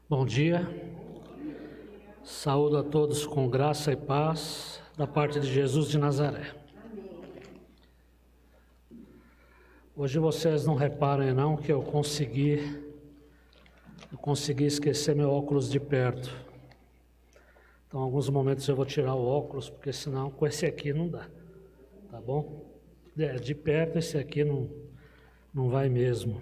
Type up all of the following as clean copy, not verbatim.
Bom dia, saúdo a todos com graça e paz da parte de Jesus de Nazaré. Hoje vocês não reparem não que eu consegui esquecer meu óculos de perto. Então, em alguns momentos eu vou tirar o óculos, porque senão com esse aqui não dá, tá bom? De perto esse aqui não vai mesmo.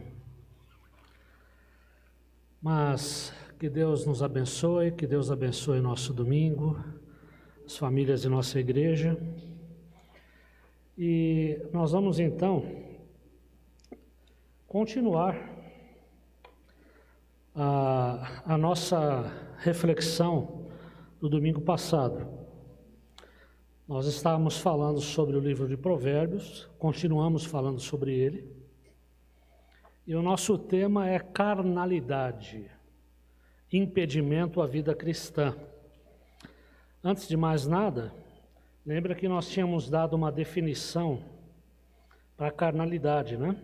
Mas que Deus nos abençoe, que Deus abençoe nosso domingo, as famílias de nossa igreja. E nós vamos então continuar a nossa reflexão do domingo passado. Nós estávamos falando sobre o livro de Provérbios, continuamos falando sobre ele. E o nosso tema é carnalidade, impedimento à vida cristã. Antes de mais nada, lembra que nós tínhamos dado uma definição para a carnalidade, né?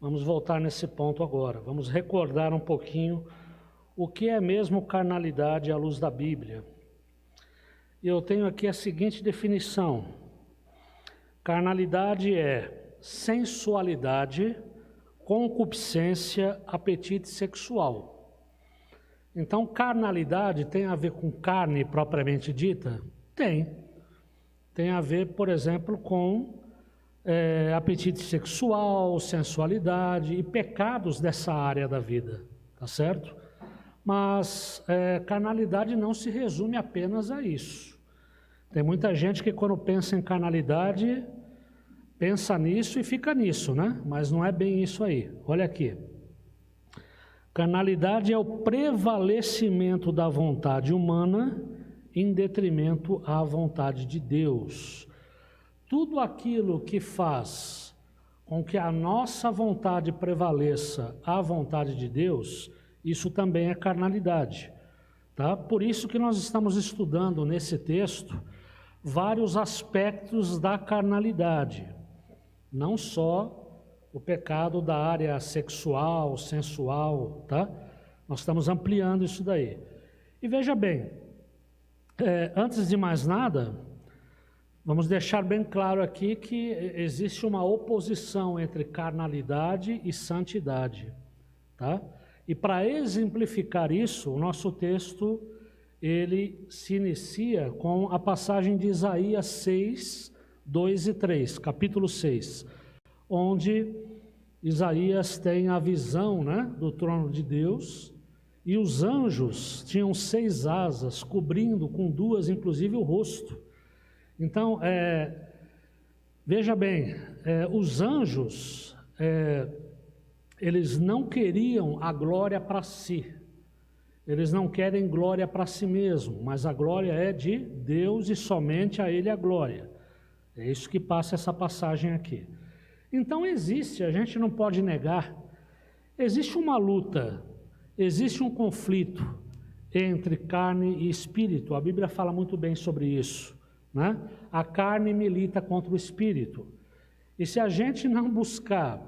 Vamos voltar nesse ponto agora. Vamos recordar um pouquinho o que é mesmo carnalidade à luz da Bíblia. E eu tenho aqui a seguinte definição: carnalidade é sensualidade, concupiscência, apetite sexual. Então, carnalidade tem a ver com carne propriamente dita? Tem a ver, por exemplo, com apetite sexual, sensualidade e pecados dessa área da vida, tá certo? Mas carnalidade não se resume apenas a isso. Tem muita gente que quando pensa em carnalidade, pensa nisso e fica nisso, né? Mas não é bem isso aí. Olha aqui. Carnalidade é o prevalecimento da vontade humana em detrimento à vontade de Deus. Tudo aquilo que faz com que a nossa vontade prevaleça à vontade de Deus, isso também é carnalidade, tá? Por isso que nós estamos estudando nesse texto vários aspectos da carnalidade. Não só o pecado da área sexual, sensual, tá? Nós estamos ampliando isso daí. E veja bem, antes de mais nada, vamos deixar bem claro aqui que existe uma oposição entre carnalidade e santidade, tá? E para exemplificar isso, o nosso texto, ele se inicia com a passagem de Isaías 6, 2 e 3, capítulo 6, onde Isaías tem a visão, né, do trono de Deus, e os anjos tinham 6 asas, cobrindo com 2, inclusive, o rosto. Então, veja bem, os anjos, eles não queriam a glória para si, eles não querem glória para si mesmo, mas a glória é de Deus e somente a Ele a glória. É isso que passa essa passagem aqui. Então existe, a gente não pode negar, existe uma luta, existe um conflito entre carne e espírito. A Bíblia fala muito bem sobre isso, né? A carne milita contra o espírito. E se a gente não buscar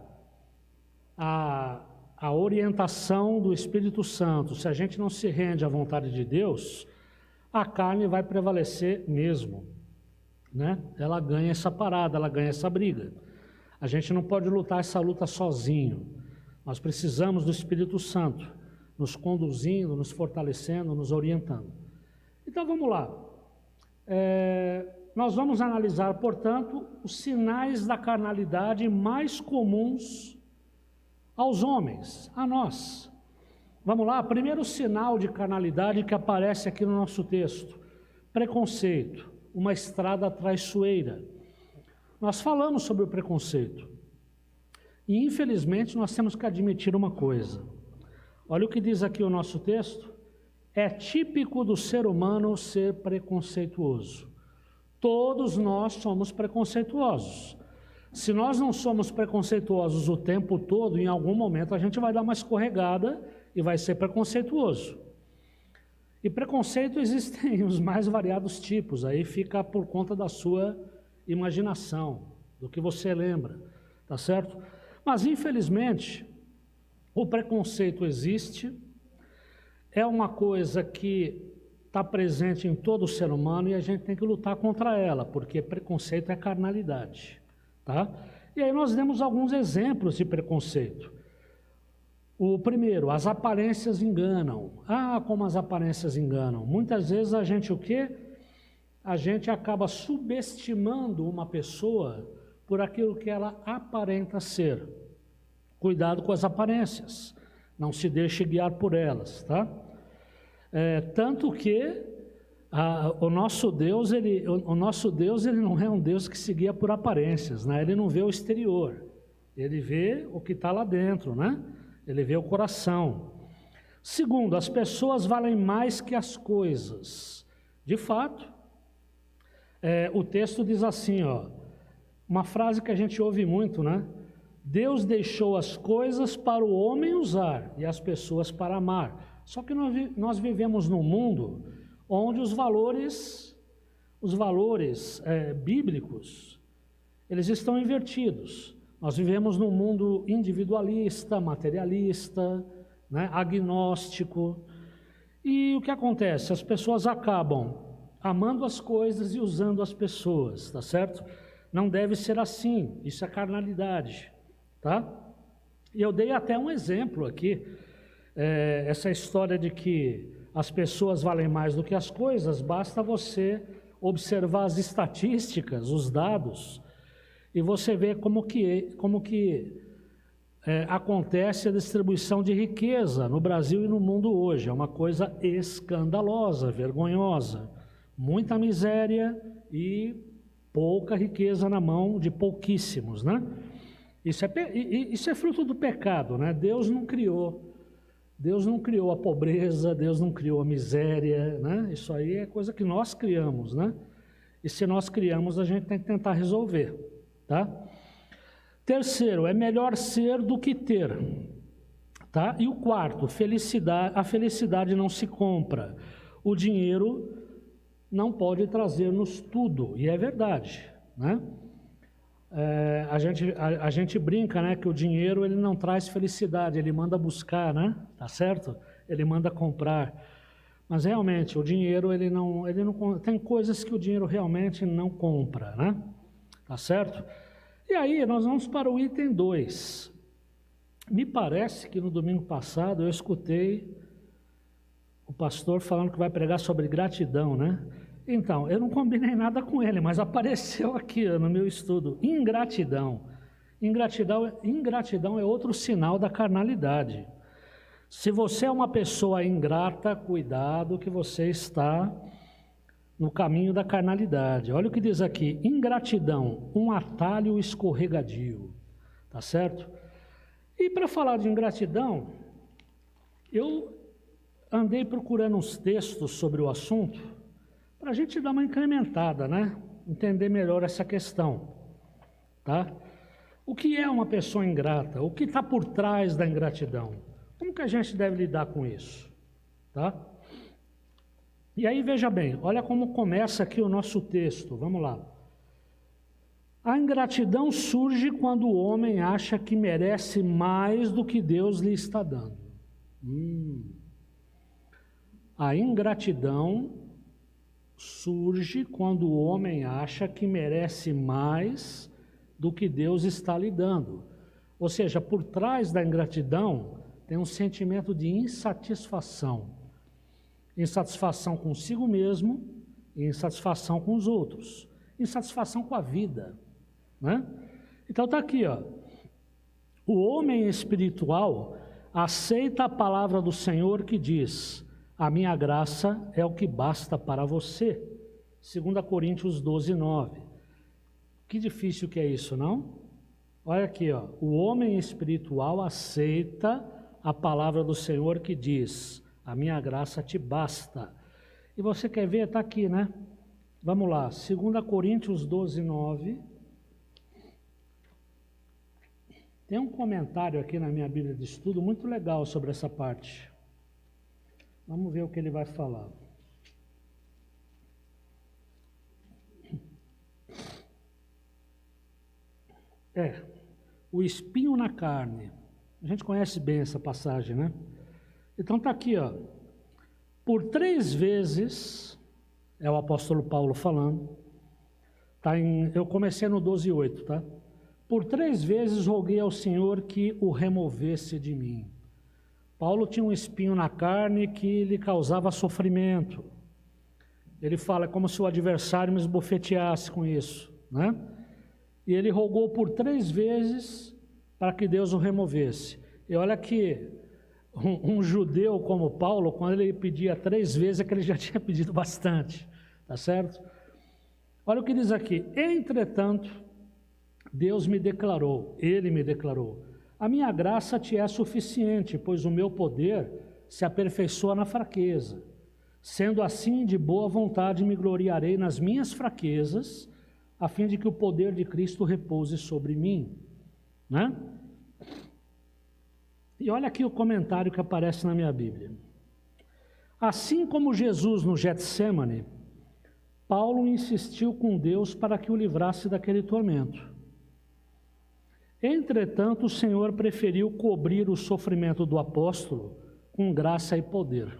a orientação do Espírito Santo, se a gente não se rende à vontade de Deus, a carne vai prevalecer mesmo, né? Ela ganha essa parada, ela ganha essa briga. A gente não pode lutar essa luta sozinho. Nós precisamos do Espírito Santo nos conduzindo, nos fortalecendo, nos orientando. Então vamos lá. Nós vamos analisar, portanto, os sinais da carnalidade mais comuns aos homens, a nós. Vamos lá, primeiro sinal de carnalidade que aparece aqui no nosso texto: preconceito, uma estrada traiçoeira. Nós falamos sobre o preconceito. E infelizmente nós temos que admitir uma coisa. Olha o que diz aqui o nosso texto: é típico do ser humano ser preconceituoso. Todos nós somos preconceituosos. Se nós não somos preconceituosos o tempo todo, em algum momento a gente vai dar uma escorregada e vai ser preconceituoso. E preconceito existem os mais variados tipos, aí fica por conta da sua imaginação, do que você lembra, tá certo? Mas infelizmente, o preconceito existe, é uma coisa que está presente em todo ser humano e a gente tem que lutar contra ela, porque preconceito é carnalidade, tá? E aí nós demos alguns exemplos de preconceito. O primeiro, as aparências enganam. Ah, como as aparências enganam. Muitas vezes a gente o quê? A gente acaba subestimando uma pessoa por aquilo que ela aparenta ser. Cuidado com as aparências, não se deixe guiar por elas, tá? Tanto que o nosso Deus, ele não é um Deus que se guia por aparências, né? Ele não vê o exterior, ele vê o que está lá dentro, né? Ele vê o coração. Segundo, as pessoas valem mais que as coisas. De fato, o texto diz assim, ó, uma frase que a gente ouve muito, né? Deus deixou as coisas para o homem usar e as pessoas para amar. Só que nós vivemos num mundo onde os valores bíblicos, eles estão invertidos. Nós vivemos num mundo individualista, materialista, né, agnóstico. E o que acontece? As pessoas acabam amando as coisas e usando as pessoas, tá certo? Não deve ser assim, isso é carnalidade, tá? E eu dei até um exemplo aqui, essa história de que as pessoas valem mais do que as coisas, basta você observar as estatísticas, os dados, e você vê como que acontece a distribuição de riqueza no Brasil e no mundo hoje. É uma coisa escandalosa, vergonhosa. Muita miséria e pouca riqueza na mão de pouquíssimos, né? Isso é fruto do pecado, né? Deus não criou a pobreza, Deus não criou a miséria, né? Isso aí é coisa que nós criamos, né? E se nós criamos, a gente tem que tentar resolver, tá? Terceiro, é melhor ser do que ter, tá? E o quarto, a felicidade não se compra. O dinheiro não pode trazer-nos tudo, e é verdade, né? A gente brinca, né, que o dinheiro ele não traz felicidade, ele manda buscar, né? Tá certo? Ele manda comprar. Mas realmente o dinheiro ele não tem coisas que o dinheiro realmente não compra, né? Tá certo? E aí nós vamos para o item 2. Me parece que no domingo passado eu escutei o pastor falando que vai pregar sobre gratidão, né? Então, eu não combinei nada com ele, mas apareceu aqui no meu estudo, ingratidão. Ingratidão é outro sinal da carnalidade. Se você é uma pessoa ingrata, cuidado que você está no caminho da carnalidade. Olha o que diz aqui, ingratidão, um atalho escorregadio, tá certo? E para falar de ingratidão, eu andei procurando uns textos sobre o assunto, para a gente dar uma incrementada, né? Entender melhor essa questão, tá? O que é uma pessoa ingrata? O que está por trás da ingratidão? Como que a gente deve lidar com isso, tá? E aí, veja bem, olha como começa aqui o nosso texto, vamos lá. A ingratidão surge quando o homem acha que merece mais do que Deus lhe está dando. A ingratidão surge quando o homem acha que merece mais do que Deus está lhe dando. Ou seja, por trás da ingratidão tem um sentimento de insatisfação. Insatisfação consigo mesmo e insatisfação com os outros. Insatisfação com a vida, né? Então está aqui, ó. O homem espiritual aceita a palavra do Senhor que diz: a minha graça é o que basta para você. 2 Coríntios 12, 9. Que difícil que é isso, não? Olha aqui, ó. O homem espiritual aceita a palavra do Senhor que diz: a minha graça te basta. E você quer ver? Está aqui, né? Vamos lá. 2 Coríntios 12, 9. Tem um comentário aqui na minha Bíblia de estudo muito legal sobre essa parte. Vamos ver o que ele vai falar. O espinho na carne. A gente conhece bem essa passagem, né? Então está aqui, ó. Por 3 vezes, é o apóstolo Paulo falando, eu comecei no 12:8, tá? Por 3 vezes roguei ao Senhor que o removesse de mim. Paulo tinha um espinho na carne que lhe causava sofrimento. Ele fala como se o adversário me esbofeteasse com isso, né? E ele rogou por 3 vezes para que Deus o removesse. E olha que um judeu como Paulo, quando ele pedia 3 vezes, é que ele já tinha pedido bastante, tá certo? Olha o que diz aqui: entretanto, Deus me declarou, Ele me declarou, a minha graça te é suficiente, pois o meu poder se aperfeiçoa na fraqueza. Sendo assim, de boa vontade me gloriarei nas minhas fraquezas, a fim de que o poder de Cristo repouse sobre mim, né? E olha aqui o comentário que aparece na minha Bíblia. Assim como Jesus no Getsêmani, Paulo insistiu com Deus para que o livrasse daquele tormento. Entretanto, o Senhor preferiu cobrir o sofrimento do apóstolo com graça e poder.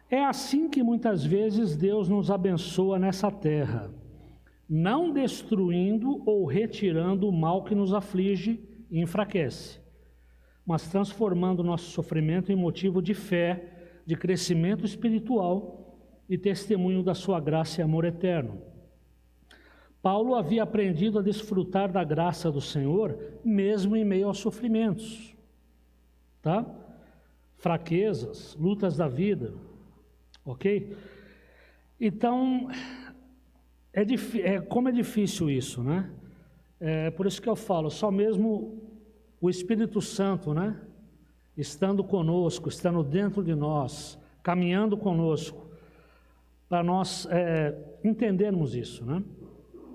É assim que muitas vezes Deus nos abençoa nessa terra, não destruindo ou retirando o mal que nos aflige e enfraquece, mas transformando nosso sofrimento em motivo de fé, de crescimento espiritual e testemunho da sua graça e amor eterno. Paulo havia aprendido a desfrutar da graça do Senhor, mesmo em meio aos sofrimentos, tá? Fraquezas, lutas da vida, ok? Então, como é difícil isso, né? Por isso que eu falo, só mesmo o Espírito Santo, né? Estando conosco, estando dentro de nós, caminhando conosco, para nós entendermos isso, né?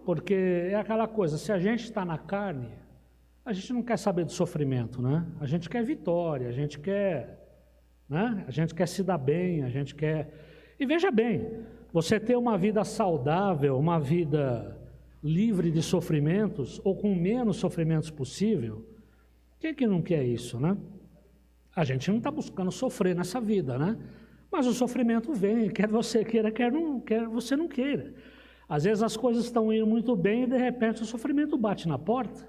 Porque é aquela coisa, se a gente está na carne, a gente não quer saber do sofrimento, né? A gente quer vitória, a gente quer, né? A gente quer se dar bem, a gente quer... E veja bem, você ter uma vida saudável, uma vida livre de sofrimentos, ou com menos sofrimentos possível, quem é que não quer isso, né? A gente não está buscando sofrer nessa vida, né? Mas o sofrimento vem, quer você queira, quer você não queira. Às vezes as coisas estão indo muito bem e de repente o sofrimento bate na porta.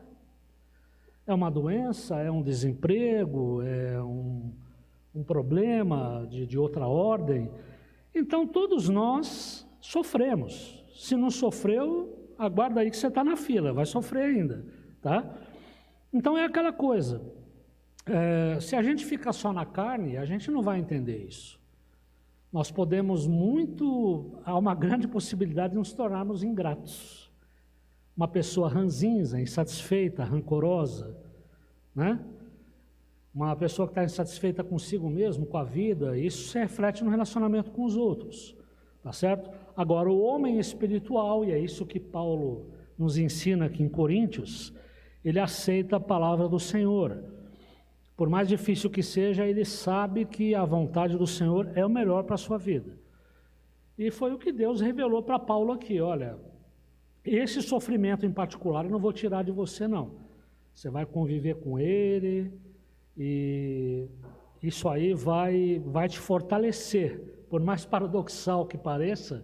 É uma doença, é um desemprego, é um problema de outra ordem. Então todos nós sofremos. Se não sofreu, aguarda aí que você está na fila, vai sofrer ainda, tá? Então é aquela coisa, se a gente fica só na carne, a gente não vai entender isso. Nós podemos há uma grande possibilidade de nos tornarmos ingratos. Uma pessoa ranzinza, insatisfeita, rancorosa, né? Uma pessoa que está insatisfeita consigo mesmo, com a vida, isso se reflete no relacionamento com os outros, tá certo? Agora, o homem espiritual, e é isso que Paulo nos ensina aqui em Coríntios, ele aceita a palavra do Senhor. Por mais difícil que seja, ele sabe que a vontade do Senhor é o melhor para a sua vida. E foi o que Deus revelou para Paulo aqui, olha, esse sofrimento em particular eu não vou tirar de você não. Você vai conviver com ele e isso aí vai te fortalecer. Por mais paradoxal que pareça,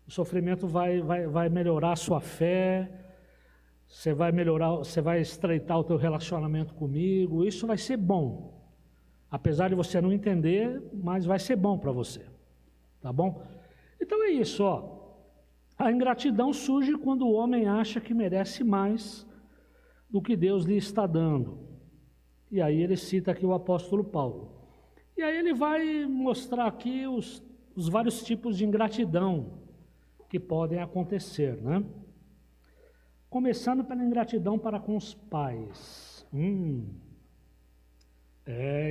o sofrimento vai melhorar a sua fé, você vai estreitar o teu relacionamento comigo, isso vai ser bom. Apesar de você não entender, mas vai ser bom para você, tá bom? Então é isso, ó. A ingratidão surge quando o homem acha que merece mais do que Deus lhe está dando. E aí ele cita aqui o apóstolo Paulo. E aí ele vai mostrar aqui os vários tipos de ingratidão que podem acontecer, né? Começando pela ingratidão para com os pais.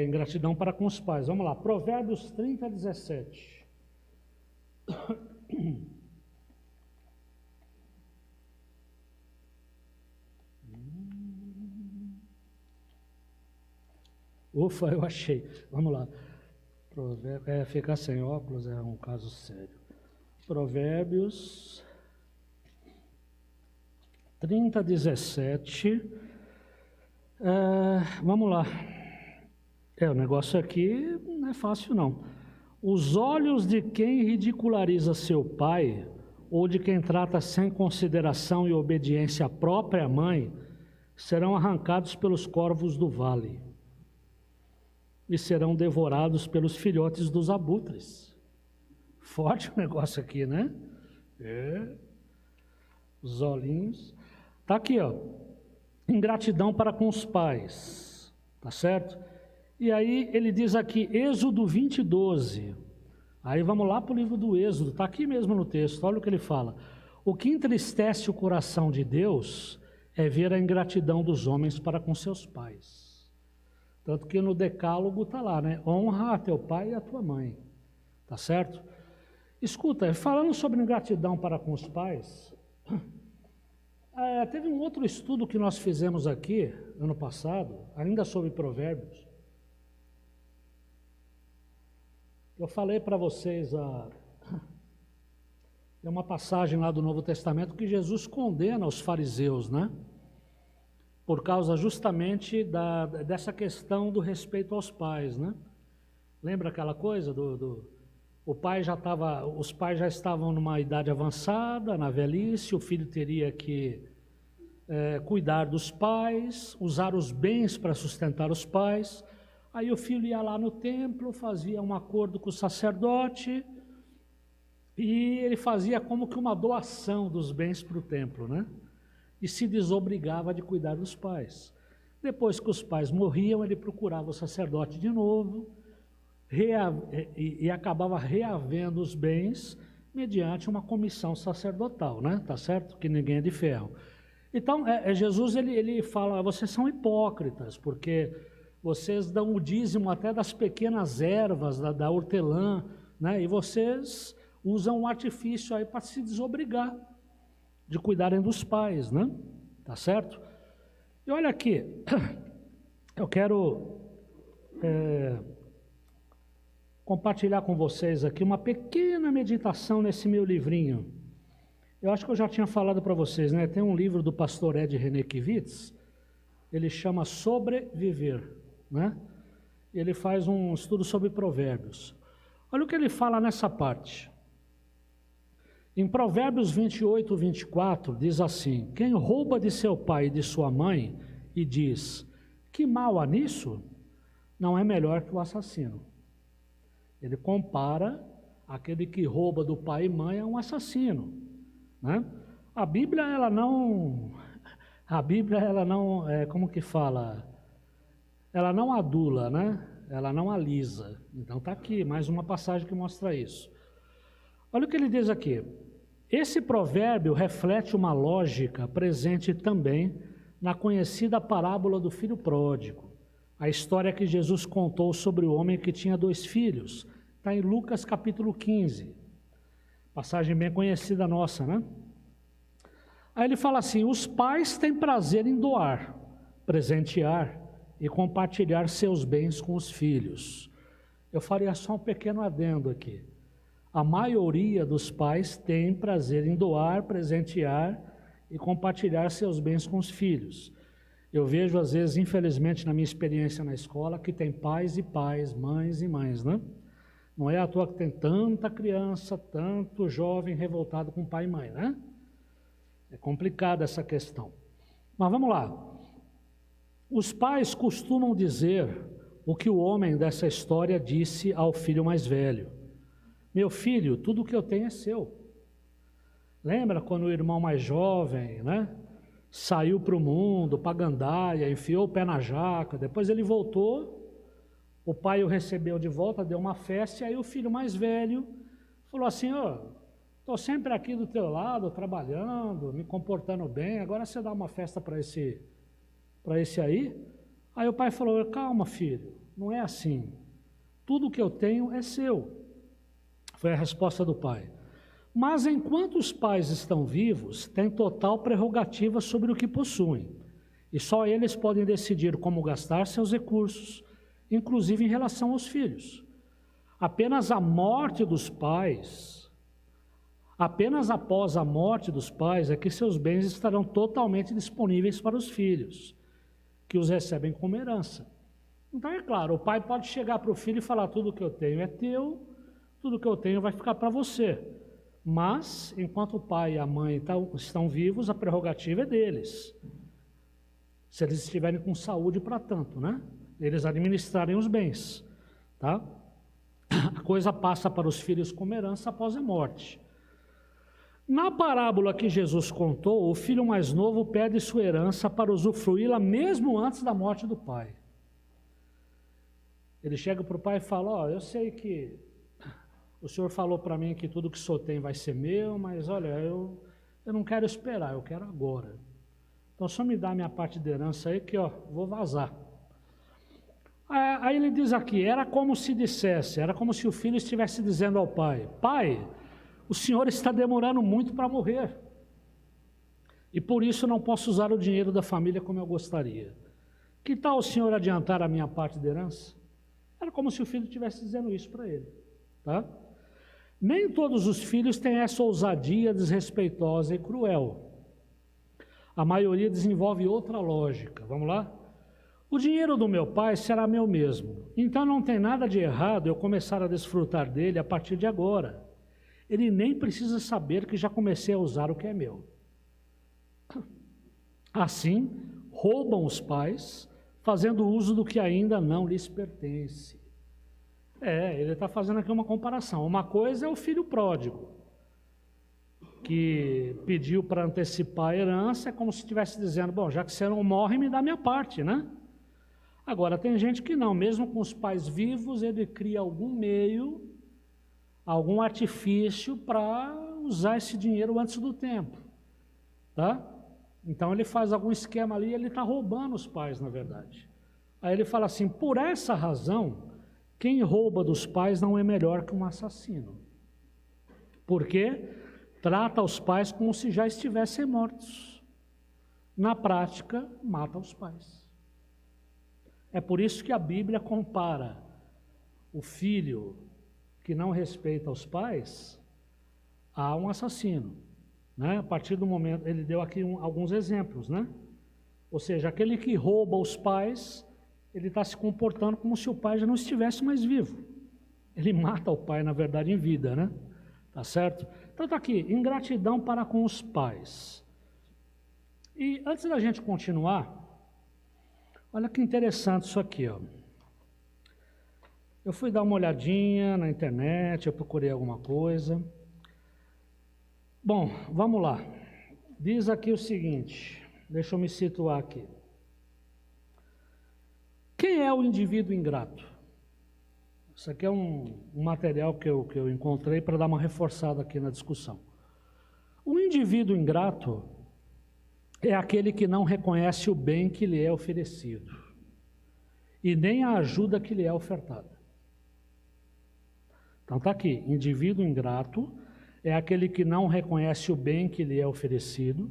Ingratidão para com os pais. Vamos lá, Provérbios 30, 17. Ufa, eu achei. Vamos lá. Ficar sem óculos é um caso sério. Provérbios 30, 17. Vamos lá. O negócio aqui não é fácil não. Os olhos de quem ridiculariza seu pai, ou de quem trata sem consideração e obediência a própria mãe, serão arrancados pelos corvos do vale e serão devorados pelos filhotes dos abutres. Forte o negócio aqui, né? Os olhinhos. Tá aqui, ó. Ingratidão para com os pais. Tá certo? E aí ele diz aqui, Êxodo 20, 12. Aí vamos lá para o livro do Êxodo. Está aqui mesmo no texto. Olha o que ele fala. O que entristece o coração de Deus é ver a ingratidão dos homens para com seus pais. Tanto que no decálogo está lá, né? Honra a teu pai e a tua mãe. Tá certo? Escuta, falando sobre ingratidão para com os pais, teve um outro estudo que nós fizemos aqui, ano passado, ainda sobre provérbios. Eu falei para vocês, é uma passagem lá do Novo Testamento que Jesus condena os fariseus, né? Por causa justamente dessa questão do respeito aos pais, né? Lembra aquela coisa os pais já estavam numa idade avançada, na velhice, o filho teria que cuidar dos pais, usar os bens para sustentar os pais. Aí o filho ia lá no templo, fazia um acordo com o sacerdote e ele fazia como que uma doação dos bens para o templo, né? E se desobrigava de cuidar dos pais. Depois que os pais morriam, ele procurava o sacerdote de novo e acabava reavendo os bens mediante uma comissão sacerdotal, né? Tá certo? Que ninguém é de ferro. Então, Jesus ele fala, vocês são hipócritas, porque vocês dão o dízimo até das pequenas ervas, da hortelã, né? E vocês usam um artifício aí para se desobrigar de cuidarem dos pais, né? Tá certo? E olha aqui, eu quero compartilhar com vocês aqui uma pequena meditação nesse meu livrinho. Eu acho que eu já tinha falado para vocês, né? Tem um livro do pastor Ed Renekiewicz, ele chama Sobreviver, né? Ele faz um estudo sobre provérbios. Olha o que ele fala nessa parte. Em Provérbios 28, 24, diz assim, quem rouba de seu pai e de sua mãe e diz, que mal há nisso, não é melhor que o assassino. Ele compara aquele que rouba do pai e mãe a um assassino, né? A Bíblia, ela não, como que fala? Ela não adula, né? Ela não alisa. Então está aqui, mais uma passagem que mostra isso. Olha o que ele diz aqui. Esse provérbio reflete uma lógica presente também na conhecida parábola do filho pródigo. A história que Jesus contou sobre o homem que tinha 2 filhos. Está em Lucas capítulo 15. Passagem bem conhecida nossa, né? Aí ele fala assim, os pais têm prazer em doar, presentear e compartilhar seus bens com os filhos. Eu faria só um pequeno adendo aqui. A maioria dos pais tem prazer em doar, presentear e compartilhar seus bens com os filhos. Eu vejo, às vezes, infelizmente, na minha experiência na escola, que tem pais e pais, mães e mães, né? Não é à toa que tem tanta criança, tanto jovem revoltado com pai e mãe, né? É complicada essa questão. Mas vamos lá. Os pais costumam dizer o que o homem dessa história disse ao filho mais velho. Meu filho, tudo o que eu tenho é seu. Lembra quando o irmão mais jovem, né, saiu para o mundo, para a gandaia, enfiou o pé na jaca, depois ele voltou, o pai o recebeu de volta, deu uma festa, e aí o filho mais velho falou assim, estou sempre aqui do teu lado, trabalhando, me comportando bem, agora você dá uma festa para esse aí? Aí o pai falou, calma filho, não é assim, tudo que eu tenho é seu. Foi a resposta do pai. Mas enquanto os pais estão vivos, têm total prerrogativa sobre o que possuem. E só eles podem decidir como gastar seus recursos, inclusive em relação aos filhos. Apenas após a morte dos pais é que seus bens estarão totalmente disponíveis para os filhos, que os recebem como herança. Então é claro, o pai pode chegar para o filho e falar, tudo que eu tenho é teu, tudo que eu tenho vai ficar para você. Mas, enquanto o pai e a mãe estão vivos, a prerrogativa é deles. Se eles estiverem com saúde para tanto, né? Eles administrarem os bens, tá? A coisa passa para os filhos como herança após a morte. Na parábola que Jesus contou, o filho mais novo pede sua herança para usufruí-la mesmo antes da morte do pai. Ele chega para o pai e fala, ó, eu sei que o senhor falou para mim que tudo que o senhor tem vai ser meu, mas olha, eu não quero esperar, eu quero agora. Então só me dá a minha parte de herança aí que, ó, vou vazar. Aí ele diz aqui, era como se o filho estivesse dizendo ao pai, pai, o senhor está demorando muito para morrer, e por isso não posso usar o dinheiro da família como eu gostaria. Que tal o senhor adiantar a minha parte de herança? Era como se o filho estivesse dizendo isso para ele, tá? Nem todos os filhos têm essa ousadia desrespeitosa e cruel. A maioria desenvolve outra lógica. Vamos lá? O dinheiro do meu pai será meu mesmo, então não tem nada de errado eu começar a desfrutar dele a partir de agora. Ele nem precisa saber que já comecei a usar o que é meu. Assim, roubam os pais, fazendo uso do que ainda não lhes pertence. Ele está fazendo aqui uma comparação. Uma coisa é o filho pródigo, que pediu para antecipar a herança, é como se estivesse dizendo, bom, já que você não morre, me dá minha parte, né? Agora, tem gente que não, mesmo com os pais vivos, ele cria algum meio, algum artifício para usar esse dinheiro antes do tempo, tá? Então ele faz algum esquema ali, ele está roubando os pais, na verdade. Aí ele fala assim, por essa razão, quem rouba dos pais não é melhor que um assassino. Porque trata os pais como se já estivessem mortos. Na prática, mata os pais. É por isso que a Bíblia compara o filho que não respeita os pais a um assassino, né? A partir do momento, ele deu aqui alguns exemplos, né? Ou seja, aquele que rouba os pais, ele está se comportando como se o pai já não estivesse mais vivo. Ele mata o pai, na verdade, em vida, né? Tá certo? Então está aqui, ingratidão para com os pais. E antes da gente continuar, olha que interessante isso aqui, ó. Eu fui dar uma olhadinha na internet, eu procurei alguma coisa. Bom, vamos lá. Diz aqui o seguinte, deixa eu me situar aqui. Quem é o indivíduo ingrato? Isso aqui é um material que eu encontrei para dar uma reforçada aqui na discussão. O indivíduo ingrato é aquele que não reconhece o bem que lhe é oferecido e nem a ajuda que lhe é ofertada. Então está aqui, indivíduo ingrato é aquele que não reconhece o bem que lhe é oferecido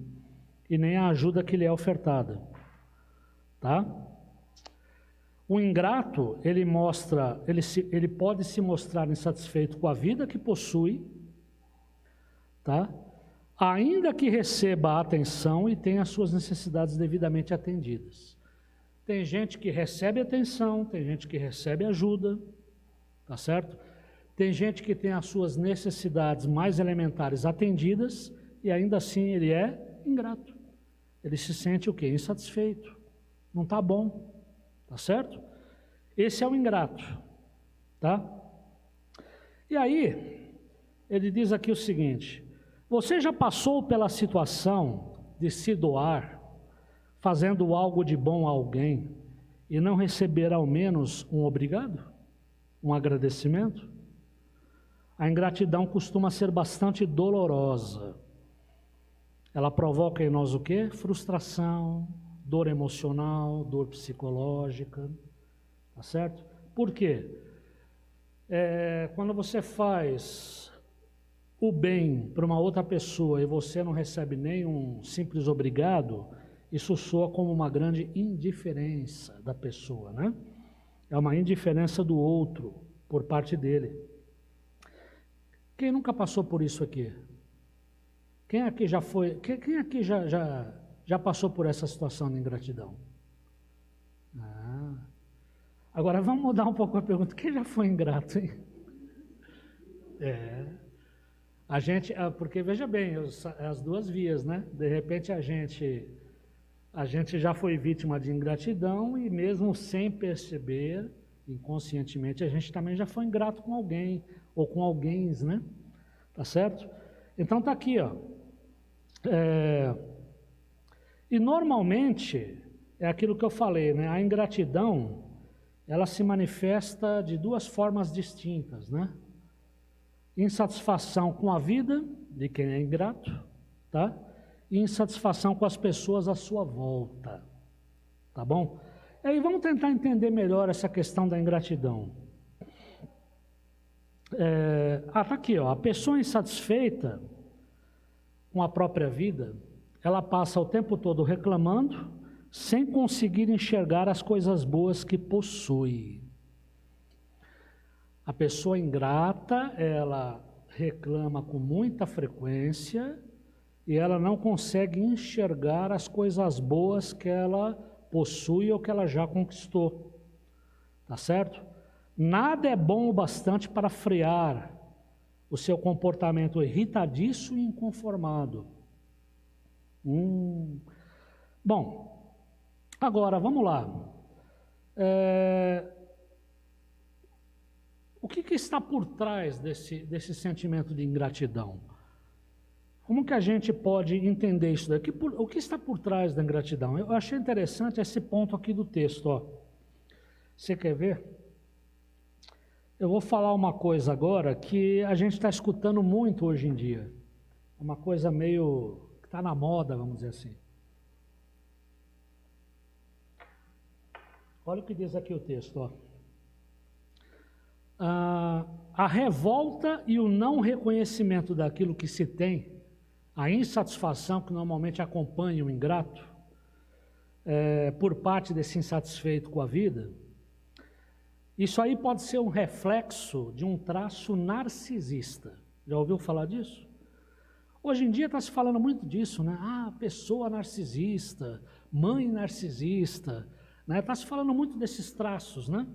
e nem a ajuda que lhe é ofertada. Tá? O ingrato, ele pode se mostrar insatisfeito com a vida que possui, tá? Ainda que receba atenção e tenha as suas necessidades devidamente atendidas. Tem gente que recebe atenção, tem gente que recebe ajuda, tá certo? Tem gente que tem as suas necessidades mais elementares atendidas e ainda assim ele é ingrato. Ele se sente o quê? Insatisfeito. Não está bom. Tá certo? Esse é o ingrato. Tá? E aí, ele diz aqui o seguinte, você já passou pela situação de se doar, fazendo algo de bom a alguém e não receber ao menos um obrigado? Um agradecimento? A ingratidão costuma ser bastante dolorosa. Ela provoca em nós o quê? Frustração, dor emocional, dor psicológica, tá certo? Por quê? Quando você faz o bem para uma outra pessoa e você não recebe nem um simples obrigado, isso soa como uma grande indiferença da pessoa, né? É uma indiferença do outro por parte dele. Quem nunca passou por isso aqui? Quem aqui já foi? Quem aqui já passou por essa situação de ingratidão? Agora vamos mudar um pouco a pergunta. Quem já foi ingrato, hein? A gente, porque veja bem, as duas vias, né? De repente a gente já foi vítima de ingratidão e mesmo sem perceber, inconscientemente, a gente também já foi ingrato com alguém, ou com alguém, né? Tá certo? Então tá aqui, ó. E normalmente, é aquilo que eu falei, né? A ingratidão, ela se manifesta de duas formas distintas, né? Insatisfação com a vida de quem é ingrato, tá? E insatisfação com as pessoas à sua volta, tá bom? E aí vamos tentar entender melhor essa questão da ingratidão. Tá aqui, ó. A pessoa insatisfeita com a própria vida, ela passa o tempo todo reclamando, sem conseguir enxergar as coisas boas que possui. A pessoa ingrata, ela reclama com muita frequência e ela não consegue enxergar as coisas boas que ela possui ou que ela já conquistou. Tá certo? Nada é bom o bastante para frear o seu comportamento irritadiço e inconformado. Bom, agora vamos lá. O que está por trás desse sentimento de ingratidão? Como que a gente pode entender isso daqui? O que está por trás da ingratidão? Eu achei interessante esse ponto aqui do texto. Ó. Você quer ver? Eu vou falar uma coisa agora que a gente está escutando muito hoje em dia. Uma coisa meio que está na moda, vamos dizer assim. Olha o que diz aqui o texto. Ó. A revolta e o não reconhecimento daquilo que se tem, a insatisfação que normalmente acompanha o ingrato, por parte desse insatisfeito com a vida, isso aí pode ser um reflexo de um traço narcisista. Já ouviu falar disso? Hoje em dia está se falando muito disso, né? Pessoa narcisista, mãe narcisista, né? Está se falando muito desses traços, né?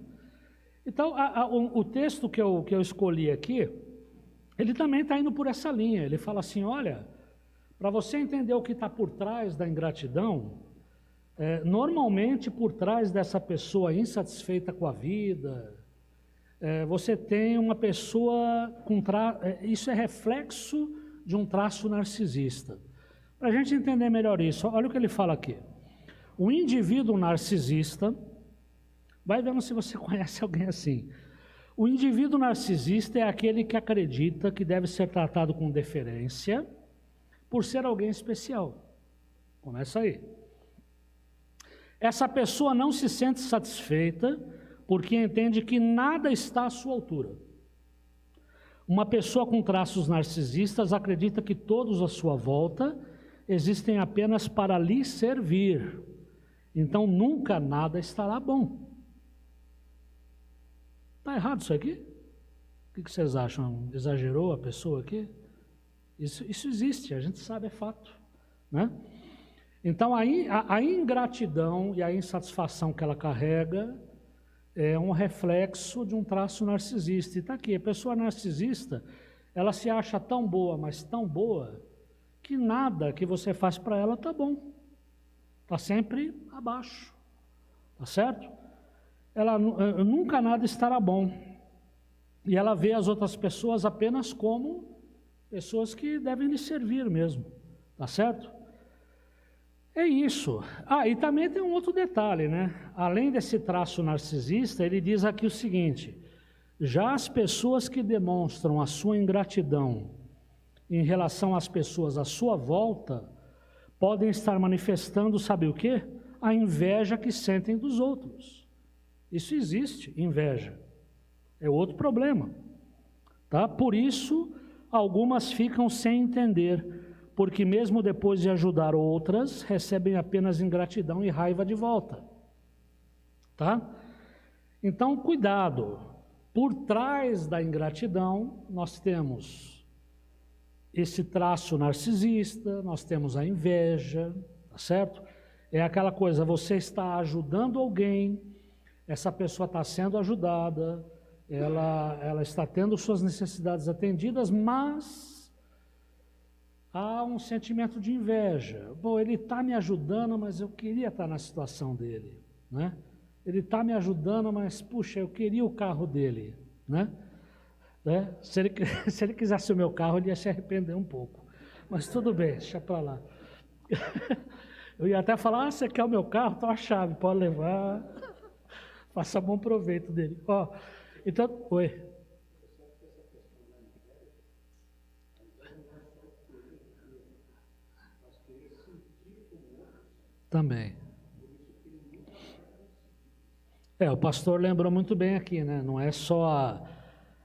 Então, o texto que eu escolhi aqui, ele também está indo por essa linha. Ele fala assim, olha, para você entender o que está por trás da ingratidão, normalmente por trás dessa pessoa insatisfeita com a vida, você tem uma pessoa com isso é reflexo de um traço narcisista. Para a gente entender melhor isso, olha o que ele fala aqui. O indivíduo narcisista, vai vendo se você conhece alguém assim. O indivíduo narcisista é aquele que acredita que deve ser tratado com deferência por ser alguém especial. Começa aí. Essa pessoa não se sente satisfeita porque entende que nada está à sua altura. Uma pessoa com traços narcisistas acredita que todos à sua volta existem apenas para lhe servir. Então nunca nada estará bom. Está errado isso aqui? O que vocês acham? Exagerou a pessoa aqui? Isso existe, a gente sabe, é fato, né? Então a ingratidão e a insatisfação que ela carrega é um reflexo de um traço narcisista. E está aqui, a pessoa narcisista, ela se acha tão boa, mas tão boa, que nada que você faz para ela está bom. Está sempre abaixo, tá certo? Ela nunca nada estará bom. E ela vê as outras pessoas apenas como pessoas que devem lhe servir mesmo, tá certo? É isso. E também tem um outro detalhe, né? Além desse traço narcisista, ele diz aqui o seguinte: já as pessoas que demonstram a sua ingratidão em relação às pessoas à sua volta, podem estar manifestando, sabe o quê? A inveja que sentem dos outros. Isso existe, inveja. É outro problema, tá? Por isso, algumas ficam sem entender, porque mesmo depois de ajudar outras, recebem apenas ingratidão e raiva de volta, tá? Então, cuidado. Por trás da ingratidão, nós temos esse traço narcisista, nós temos a inveja, tá certo? É aquela coisa, você está ajudando alguém, essa pessoa está sendo ajudada, ela está tendo suas necessidades atendidas, mas há um sentimento de inveja. Bom, ele está me ajudando, mas eu queria estar na situação dele, né? Ele está me ajudando, mas, puxa, eu queria o carro dele, né? Se ele quisesse o meu carro, ele ia se arrepender um pouco. Mas tudo bem, deixa para lá. Eu ia até falar, você quer o meu carro? Então a chave, pode levar. Faça bom proveito dele. Ó, então, oi. Também. O pastor lembrou muito bem aqui, né? Não é só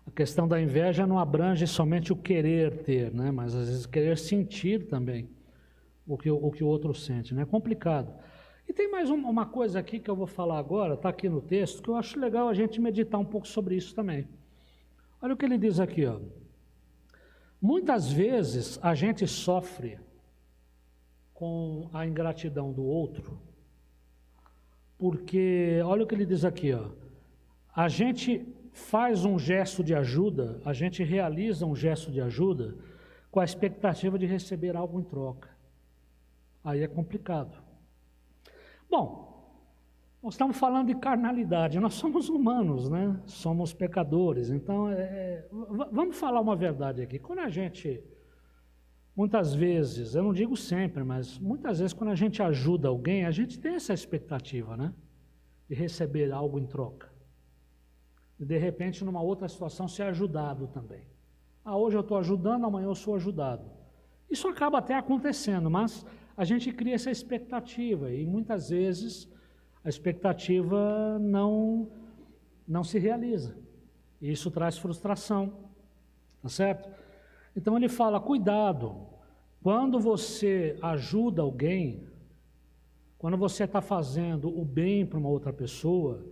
a questão da inveja, não abrange somente o querer ter, né? Mas às vezes querer sentir também o que o outro sente, né? É complicado. E tem mais uma coisa aqui que eu vou falar agora, está aqui no texto, que eu acho legal a gente meditar um pouco sobre isso também. Olha o que ele diz aqui, ó. Muitas vezes a gente sofre com a ingratidão do outro, porque, olha o que ele diz aqui, ó. A gente faz um gesto de ajuda, a gente realiza um gesto de ajuda com a expectativa de receber algo em troca. Aí é complicado. Bom, nós estamos falando de carnalidade, nós somos humanos, né? Somos pecadores, então vamos falar uma verdade aqui. Quando a gente, muitas vezes, eu não digo sempre, mas muitas vezes quando a gente ajuda alguém, a gente tem essa expectativa, né? De receber algo em troca. E de repente, numa outra situação, ser ajudado também. Hoje eu estou ajudando, amanhã eu sou ajudado. Isso acaba até acontecendo, mas a gente cria essa expectativa e muitas vezes a expectativa não se realiza. E isso traz frustração, tá certo? Então ele fala, cuidado, quando você ajuda alguém, quando você está fazendo o bem para uma outra pessoa,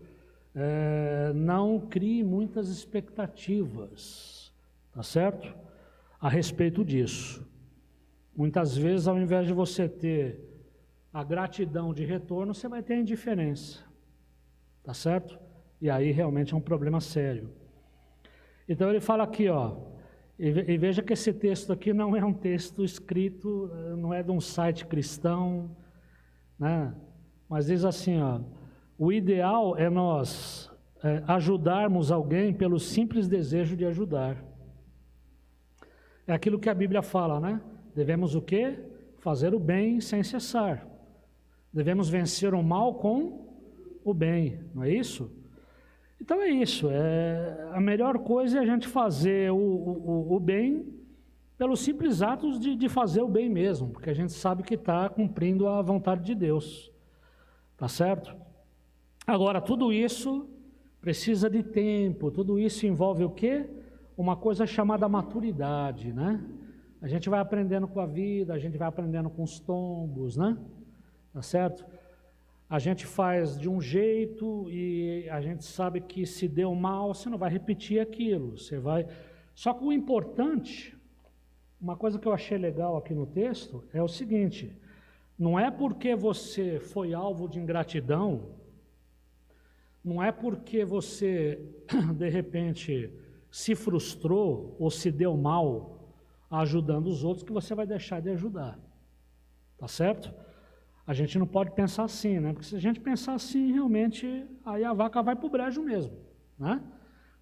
não crie muitas expectativas, tá certo? A respeito disso. Muitas vezes, ao invés de você ter a gratidão de retorno, você vai ter a indiferença, tá certo? E aí realmente é um problema sério. Então ele fala aqui, ó, e veja que esse texto aqui não é um texto escrito, não é de um site cristão, né? Mas diz assim, ó, o ideal é nós ajudarmos alguém pelo simples desejo de ajudar. É aquilo que a Bíblia fala, né? Devemos o quê? Fazer o bem sem cessar. Devemos vencer o mal com o bem, não é isso? Então é isso, a melhor coisa é a gente fazer o bem pelos simples atos de fazer o bem mesmo, porque a gente sabe que está cumprindo a vontade de Deus, tá certo? Agora, tudo isso precisa de tempo, tudo isso envolve o quê? Uma coisa chamada maturidade, né? A gente vai aprendendo com a vida, a gente vai aprendendo com os tombos, né? Tá certo? A gente faz de um jeito e a gente sabe que se deu mal, você não vai repetir aquilo, você vai... Só que o importante, uma coisa que eu achei legal aqui no texto, é o seguinte, não é porque você foi alvo de ingratidão, não é porque você, de repente, se frustrou ou se deu mal ajudando os outros, que você vai deixar de ajudar, tá certo? A gente não pode pensar assim, né? Porque se a gente pensar assim, realmente, aí a vaca vai para o brejo mesmo, né?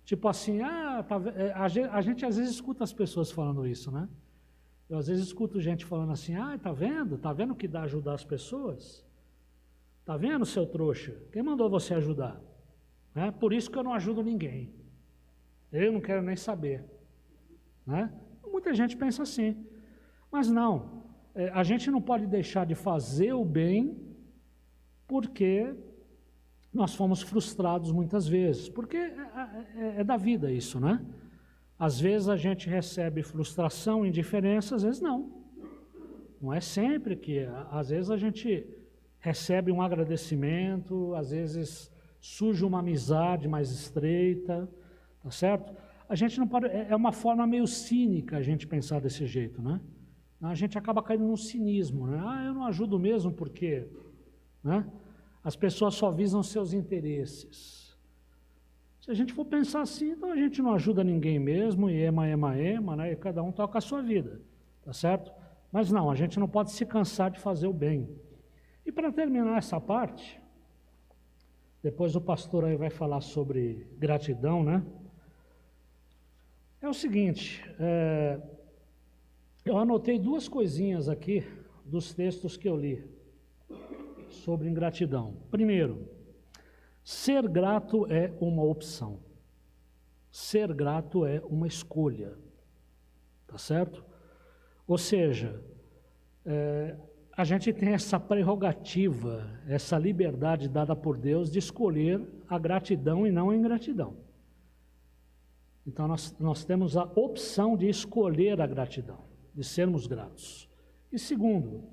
Tipo assim, a gente às vezes escuta as pessoas falando isso, né? Eu às vezes escuto gente falando assim, tá vendo? Tá vendo que dá ajudar as pessoas? Tá vendo, seu trouxa? Quem mandou você ajudar? Por isso que eu não ajudo ninguém. Eu não quero nem saber, né? Muita gente pensa assim, mas não, a gente não pode deixar de fazer o bem porque nós fomos frustrados muitas vezes, porque é da vida isso, né? Às vezes a gente recebe frustração, indiferença, às vezes não. Não é sempre que, às vezes a gente recebe um agradecimento, às vezes surge uma amizade mais estreita, tá certo? A gente não pode, é uma forma meio cínica a gente pensar desse jeito, né? A gente acaba caindo num cinismo, né? Eu não ajudo mesmo porque, né? As pessoas só visam seus interesses. Se a gente for pensar assim, então a gente não ajuda ninguém mesmo, e ema, né? E cada um toca a sua vida, tá certo? Mas não, a gente não pode se cansar de fazer o bem. E para terminar essa parte, depois o pastor aí vai falar sobre gratidão, né? É o seguinte, eu anotei duas coisinhas aqui dos textos que eu li sobre ingratidão. Primeiro, ser grato é uma opção. Ser grato é uma escolha. Tá certo? Ou seja, a gente tem essa prerrogativa, essa liberdade dada por Deus de escolher a gratidão e não a ingratidão. Então nós temos a opção de escolher a gratidão, de sermos gratos. E segundo,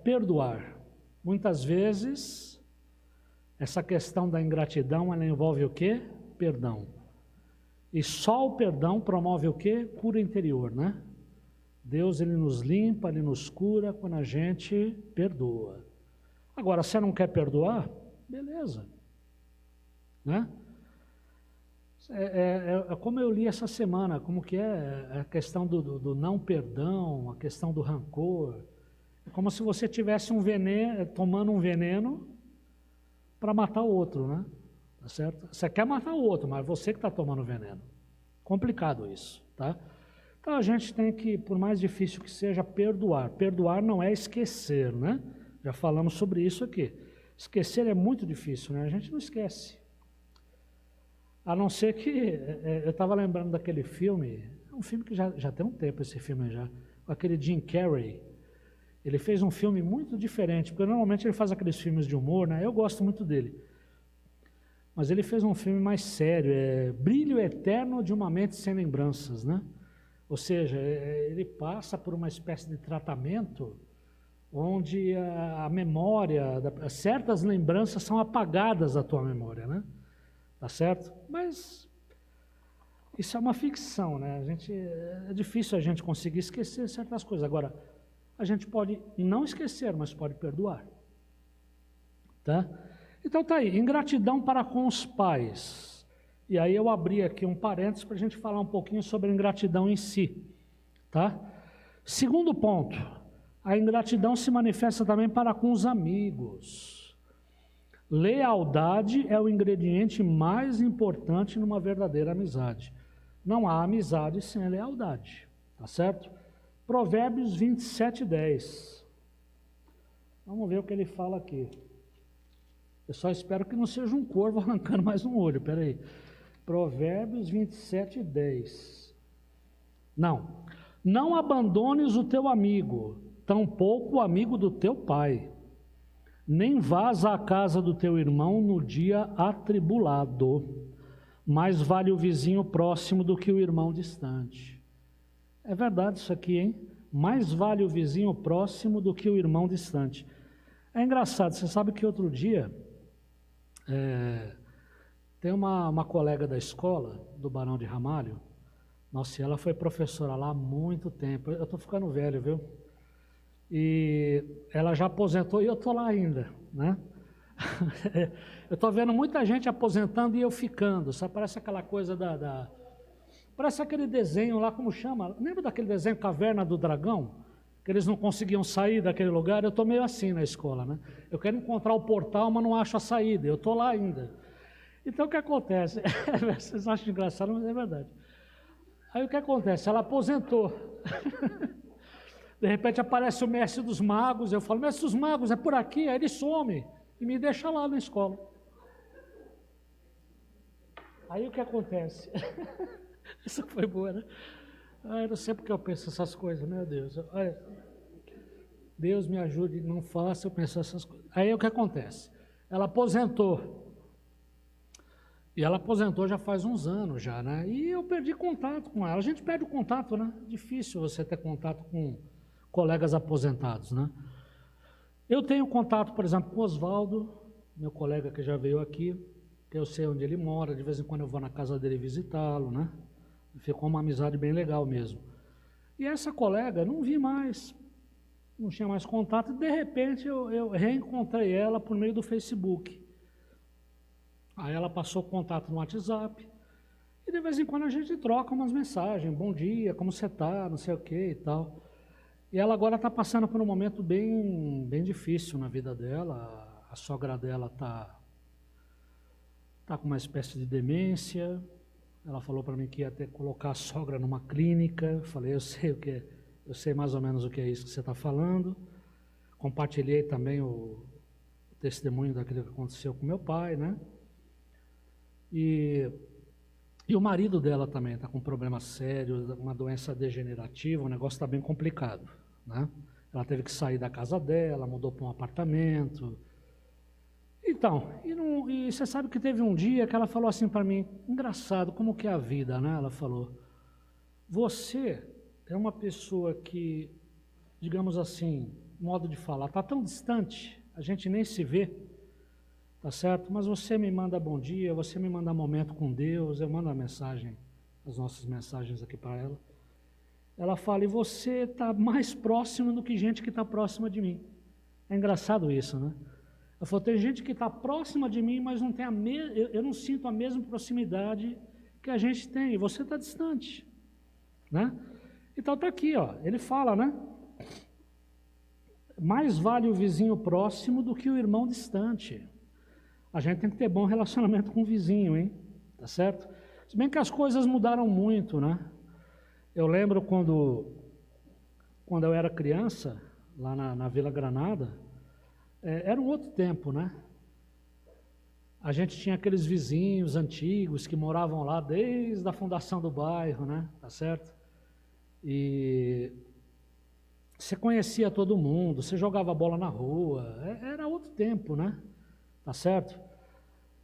perdoar. Muitas vezes, essa questão da ingratidão, ela envolve o quê? Perdão. E só o perdão promove o quê? Cura interior, né? Deus, Ele nos limpa, Ele nos cura quando a gente perdoa. Agora, se você não quer perdoar, beleza. Né? Como eu li essa semana, como que é a questão do não perdão, a questão do rancor. É como se você tivesse tomando um veneno para matar o outro, né? Tá certo? Você quer matar o outro, mas você que está tomando veneno. Complicado isso, tá? Então a gente tem que, por mais difícil que seja, perdoar. Perdoar não é esquecer, né? Já falamos sobre isso aqui. Esquecer é muito difícil, né? A gente não esquece. A não ser que, eu estava lembrando daquele filme, é um filme que já tem um tempo esse filme já, aquele Jim Carrey. Ele fez um filme muito diferente, porque normalmente ele faz aqueles filmes de humor, né? Eu gosto muito dele. Mas ele fez um filme mais sério, Brilho Eterno de uma Mente Sem Lembranças, né? Ou seja, ele passa por uma espécie de tratamento onde a memória, certas lembranças são apagadas da tua memória, né? Tá certo? Mas isso é uma ficção, né? É difícil a gente conseguir esquecer certas coisas. Agora, a gente pode não esquecer, mas pode perdoar. Tá? Então tá aí, ingratidão para com os pais. E aí eu abri aqui um parênteses para a gente falar um pouquinho sobre a ingratidão em si. Tá? Segundo ponto, a ingratidão se manifesta também para com os amigos. Lealdade é o ingrediente mais importante numa verdadeira amizade. Não há amizade sem lealdade, tá certo? Provérbios 27:10. Vamos ver o que ele fala aqui. Eu só espero que não seja um corvo arrancando mais um olho, peraí. Provérbios 27:10. Não abandones o teu amigo, tampouco o amigo do teu pai. Nem vás à casa do teu irmão no dia atribulado. Mais vale o vizinho próximo do que o irmão distante. É verdade isso aqui, hein? Mais vale o vizinho próximo do que o irmão distante. É engraçado, você sabe que outro dia, tem uma colega da escola, do Barão de Ramalho, nossa, ela foi professora lá há muito tempo, eu estou ficando velho, viu? E ela já aposentou e eu estou lá ainda, né? Eu estou vendo muita gente aposentando e eu ficando, sabe? Parece aquela coisa parece aquele desenho lá, como chama? Lembra daquele desenho Caverna do Dragão? Que eles não conseguiam sair daquele lugar? Eu estou meio assim na escola, né? Eu quero encontrar o portal, mas não acho a saída, eu estou lá ainda. Então o que acontece? Vocês acham engraçado, mas é verdade. Aí o que acontece? Ela aposentou. De repente aparece o mestre dos magos, eu falo, mestre dos magos, é por aqui, aí ele some e me deixa lá na escola. Aí o que acontece? Isso foi boa, né? Eu não sei porque eu penso essas coisas, meu Deus. Olha, Deus me ajude, não faça eu pensar essas coisas. Aí o que acontece? Ela aposentou. E ela aposentou já faz uns anos já, né? E eu perdi contato com ela. A gente perde o contato, né? Difícil você ter contato com colegas aposentados, né? Eu tenho contato, por exemplo, com o Oswaldo, meu colega que já veio aqui, que eu sei onde ele mora, de vez em quando eu vou na casa dele visitá-lo, né? Ficou uma amizade bem legal mesmo. E essa colega, não vi mais, não tinha mais contato, e de repente eu reencontrei ela por meio do Facebook. Aí ela passou contato no WhatsApp, e de vez em quando a gente troca umas mensagens, bom dia, como você está, não sei o que e tal. E ela agora está passando por um momento bem difícil na vida dela, a sogra dela está com uma espécie de demência. Ela falou para mim que ia ter que colocar a sogra numa clínica. Eu falei, eu sei mais ou menos o que é isso que você está falando. Compartilhei também o testemunho daquilo que aconteceu com meu pai, né? E o marido dela também está com um problema sério, uma doença degenerativa, o negócio está bem complicado, né? Ela teve que sair da casa dela, mudou para um apartamento. Então, e você sabe que teve um dia que ela falou assim para mim, engraçado, como que é a vida, né? Ela falou, você é uma pessoa que, digamos assim, modo de falar, está tão distante, a gente nem se vê, tá certo? Mas você me manda bom dia, você me manda momento com Deus, eu mando a mensagem, as nossas mensagens aqui para ela. Ela fala, e você está mais próximo do que gente que está próxima de mim. É engraçado isso, né? Ela falou, tem gente que está próxima de mim, mas não tem eu não sinto a mesma proximidade que a gente tem, e você está distante, né? Então está aqui, ó, ele fala, né? Mais vale o vizinho próximo do que o irmão distante. A gente tem que ter bom relacionamento com o vizinho, hein? Tá certo? Se bem que as coisas mudaram muito, né? Eu lembro quando eu era criança, lá na Vila Granada, era um outro tempo, né? A gente tinha aqueles vizinhos antigos que moravam lá desde a fundação do bairro, né? Tá certo? E você conhecia todo mundo, você jogava bola na rua, era outro tempo, né? Tá certo?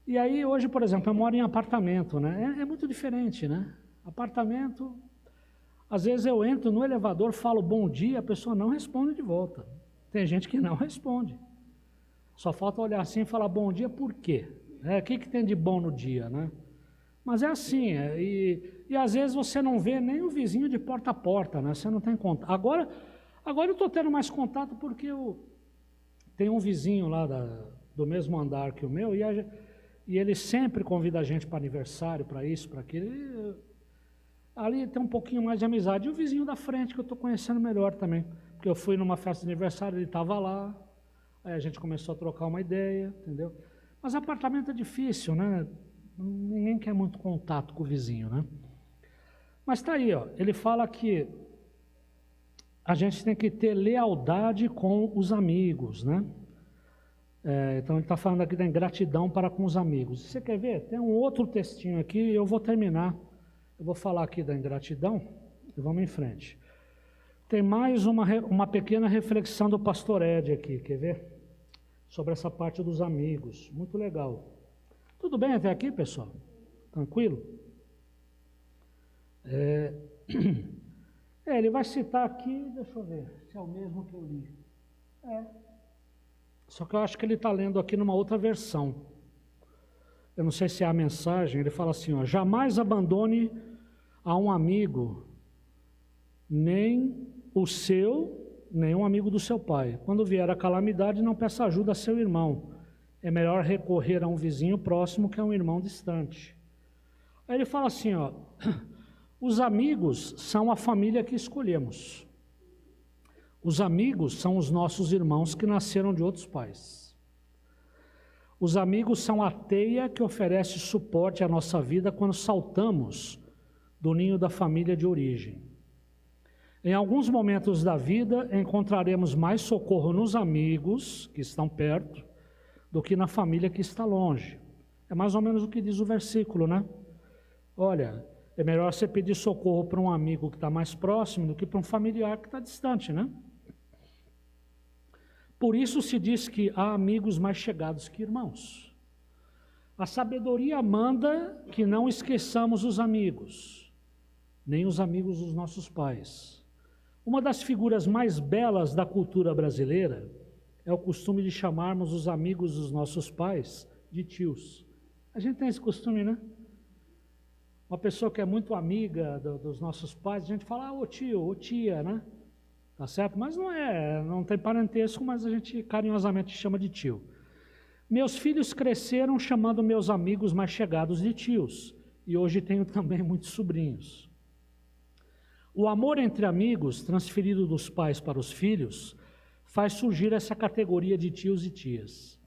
E aí hoje, por exemplo, eu moro em apartamento, né? É muito diferente, né? Apartamento, às vezes eu entro no elevador, falo bom dia, a pessoa não responde de volta. Tem gente que não responde. Só falta olhar assim e falar bom dia, por quê? O que tem de bom no dia, né? Mas é assim, e às vezes você não vê nem o vizinho de porta a porta, né? Você não tem contato. Agora eu estou tendo mais contato porque tem um vizinho lá do mesmo andar que o meu, e ele sempre convida a gente para aniversário, para isso, para aquilo. Ali tem um pouquinho mais de amizade. E o vizinho da frente, que eu estou conhecendo melhor também. Porque eu fui numa festa de aniversário, ele estava lá, aí a gente começou a trocar uma ideia, entendeu? Mas apartamento é difícil, né? Ninguém quer muito contato com o vizinho, né? Mas está aí, ó, ele fala que a gente tem que ter lealdade com os amigos, né? Então ele está falando aqui da ingratidão para com os amigos. Você quer ver? Tem um outro textinho aqui, eu vou terminar. Eu vou falar aqui da ingratidão e vamos em frente. Tem mais uma pequena reflexão do pastor Ed aqui, quer ver? Sobre essa parte dos amigos, muito legal. Tudo bem até aqui, pessoal? Tranquilo? Ele vai citar aqui, deixa eu ver se é o mesmo que eu li. Só que eu acho que ele está lendo aqui numa outra versão. Eu não sei se é a mensagem, ele fala assim, ó, jamais abandone a um amigo, nem o seu, nem um amigo do seu pai. Quando vier a calamidade, não peça ajuda a seu irmão. É melhor recorrer a um vizinho próximo que a um irmão distante. Aí ele fala assim, ó, os amigos são a família que escolhemos. Os amigos são os nossos irmãos que nasceram de outros pais. Os amigos são a teia que oferece suporte à nossa vida quando saltamos do ninho da família de origem. Em alguns momentos da vida, encontraremos mais socorro nos amigos que estão perto do que na família que está longe. É mais ou menos o que diz o versículo, né? Olha, é melhor você pedir socorro para um amigo que está mais próximo do que para um familiar que está distante, né? Por isso se diz que há amigos mais chegados que irmãos. A sabedoria manda que não esqueçamos os amigos, nem os amigos dos nossos pais. Uma das figuras mais belas da cultura brasileira é o costume de chamarmos os amigos dos nossos pais de tios. A gente tem esse costume, né? Uma pessoa que é muito amiga dos nossos pais, a gente fala, ô tio, ô tia, né? Tá certo? Mas não tem parentesco, mas a gente carinhosamente chama de tio. Meus filhos cresceram chamando meus amigos mais chegados de tios, e hoje tenho também muitos sobrinhos. O amor entre amigos, transferido dos pais para os filhos, faz surgir essa categoria de tios e tias.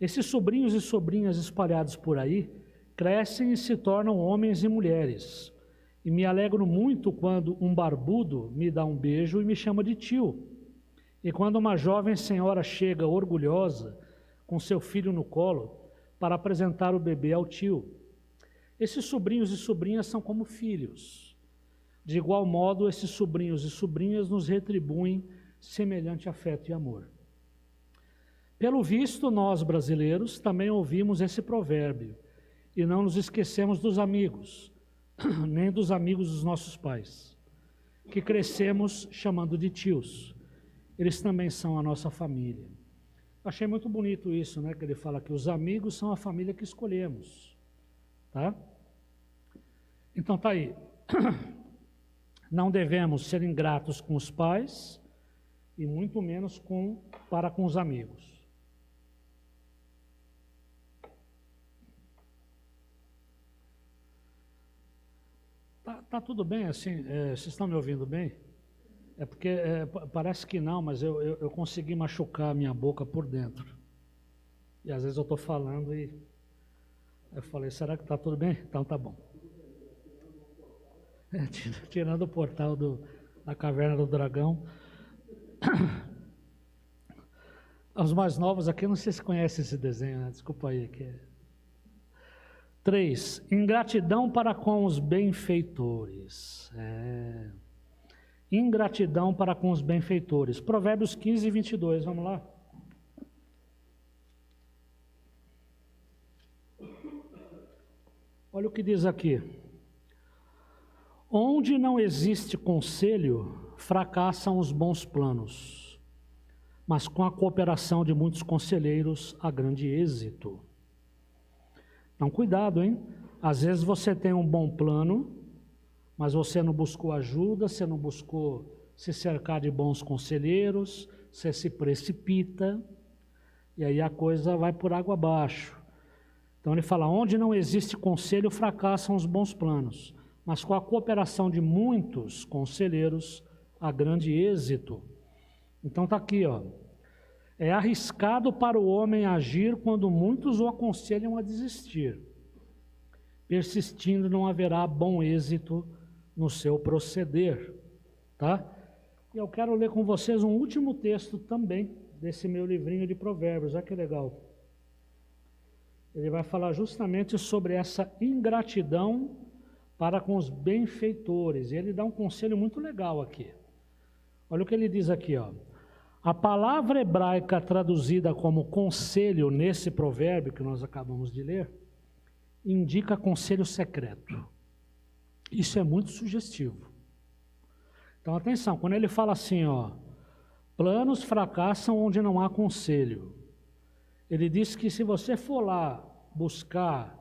Esses sobrinhos e sobrinhas espalhados por aí crescem e se tornam homens e mulheres. E me alegro muito quando um barbudo me dá um beijo e me chama de tio. E quando uma jovem senhora chega orgulhosa, com seu filho no colo, para apresentar o bebê ao tio. Esses sobrinhos e sobrinhas são como filhos. De igual modo, esses sobrinhos e sobrinhas nos retribuem semelhante afeto e amor. Pelo visto, nós brasileiros também ouvimos esse provérbio e não nos esquecemos dos amigos, nem dos amigos dos nossos pais, que crescemos chamando de tios. Eles também são a nossa família. Achei muito bonito isso, né? Que ele fala que os amigos são a família que escolhemos, tá? Então tá aí. Não devemos ser ingratos com os pais e muito menos para com os amigos. Tá tudo bem assim? Vocês estão me ouvindo bem? É porque parece que não, mas eu consegui machucar a minha boca por dentro. E às vezes eu estou falando e eu falei, será que está tudo bem? Então tá bom. Tirando o portal da Caverna do Dragão. Os mais novos aqui, não sei se conhecem esse desenho, né? Desculpa aí. 3. Ingratidão para com os benfeitores. Ingratidão para com os benfeitores. Provérbios 15, 22, vamos lá. Olha o que diz aqui. Onde não existe conselho, fracassam os bons planos, mas com a cooperação de muitos conselheiros, há grande êxito. Então, cuidado, hein? Às vezes você tem um bom plano, mas você não buscou ajuda, você não buscou se cercar de bons conselheiros, você se precipita, e aí a coisa vai por água abaixo. Então ele fala, onde não existe conselho, fracassam os bons planos, mas com a cooperação de muitos conselheiros, há grande êxito. Então está aqui, ó. É arriscado para o homem agir quando muitos o aconselham a desistir. Persistindo, não haverá bom êxito no seu proceder, tá? E eu quero ler com vocês um último texto também desse meu livrinho de provérbios, olha que legal. Ele vai falar justamente sobre essa ingratidão para com os benfeitores, e ele dá um conselho muito legal aqui. Olha o que ele diz aqui, ó. A palavra hebraica traduzida como conselho nesse provérbio que nós acabamos de ler, indica conselho secreto. Isso é muito sugestivo. Então, atenção, quando ele fala assim, ó, planos fracassam onde não há conselho. Ele diz que se você for lá buscar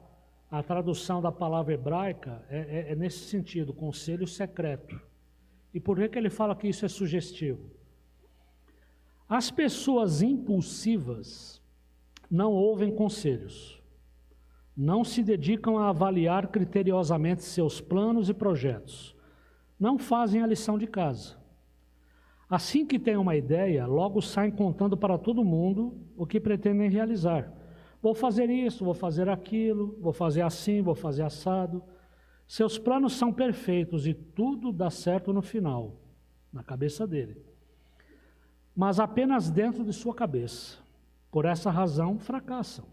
a tradução da palavra hebraica, é nesse sentido, conselho secreto. E por que ele fala que isso é sugestivo? As pessoas impulsivas não ouvem conselhos, não se dedicam a avaliar criteriosamente seus planos e projetos, não fazem a lição de casa. Assim que têm uma ideia, logo saem contando para todo mundo o que pretendem realizar. Vou fazer isso, vou fazer aquilo, vou fazer assim, vou fazer assado. Seus planos são perfeitos e tudo dá certo no final, na cabeça dele. Mas apenas dentro de sua cabeça. Por essa razão, fracassam.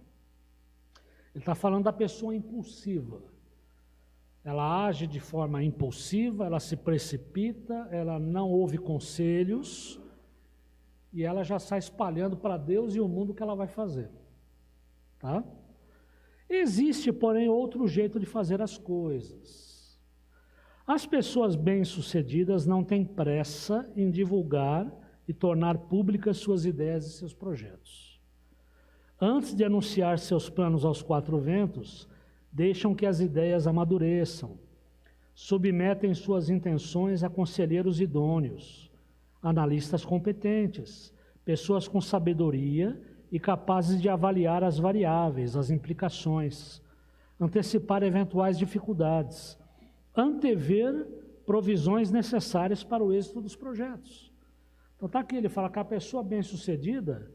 Ele está falando da pessoa impulsiva. Ela age de forma impulsiva, ela se precipita, ela não ouve conselhos e ela já sai espalhando para Deus e o mundo o que ela vai fazer. Tá? Existe, porém, outro jeito de fazer as coisas. As pessoas bem-sucedidas não têm pressa em divulgar e tornar públicas suas ideias e seus projetos. Antes de anunciar seus planos aos quatro ventos, deixam que as ideias amadureçam, submetem suas intenções a conselheiros idôneos, analistas competentes, pessoas com sabedoria e capazes de avaliar as variáveis, as implicações, antecipar eventuais dificuldades, antever provisões necessárias para o êxito dos projetos. Então está aqui, ele fala que a pessoa bem-sucedida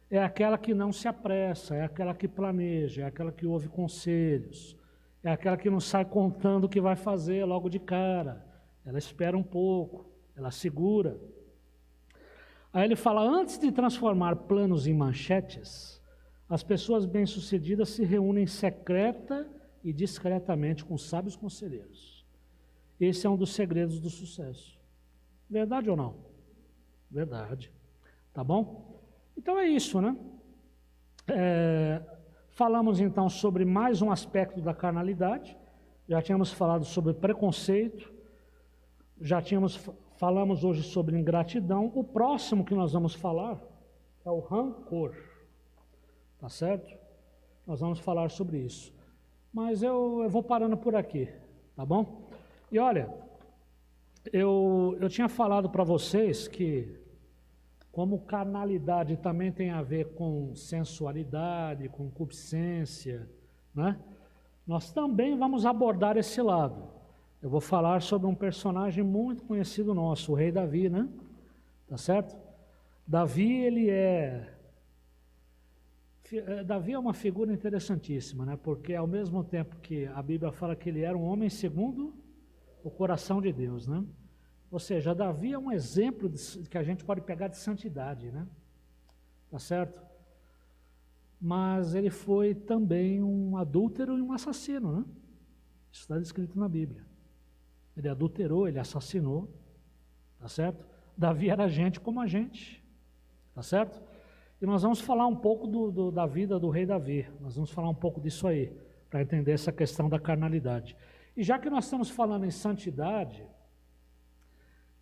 é aquela que não se apressa, é aquela que planeja, é aquela que ouve conselhos, é aquela que não sai contando o que vai fazer logo de cara, ela espera um pouco, ela segura. Aí ele fala, antes de transformar planos em manchetes, as pessoas bem-sucedidas se reúnem secreta e discretamente com sábios conselheiros. Esse é um dos segredos do sucesso. Verdade ou não? Verdade. Tá bom? Então é isso, né? Falamos então sobre mais um aspecto da carnalidade. Já tínhamos falado sobre preconceito. Falamos hoje sobre ingratidão. O próximo que nós vamos falar é o rancor. Tá certo? Nós vamos falar sobre isso. Mas eu vou parando por aqui, tá bom? E olha, eu tinha falado para vocês que, como carnalidade também tem a ver com sensualidade, com concupiscência, né? Nós também vamos abordar esse lado. Eu vou falar sobre um personagem muito conhecido nosso, o rei Davi, né? Tá certo? Davi é uma figura interessantíssima, né? Porque ao mesmo tempo que a Bíblia fala que ele era um homem segundo o coração de Deus, né? Ou seja, Davi é um exemplo que a gente pode pegar de santidade, né? Tá certo? Mas ele foi também um adúltero e um assassino, né? Isso está descrito na Bíblia. Ele adulterou, ele assassinou, tá certo? Davi era gente como a gente, tá certo? E nós vamos falar um pouco da vida do rei Davi, nós vamos falar um pouco disso aí, para entender essa questão da carnalidade. E já que nós estamos falando em santidade,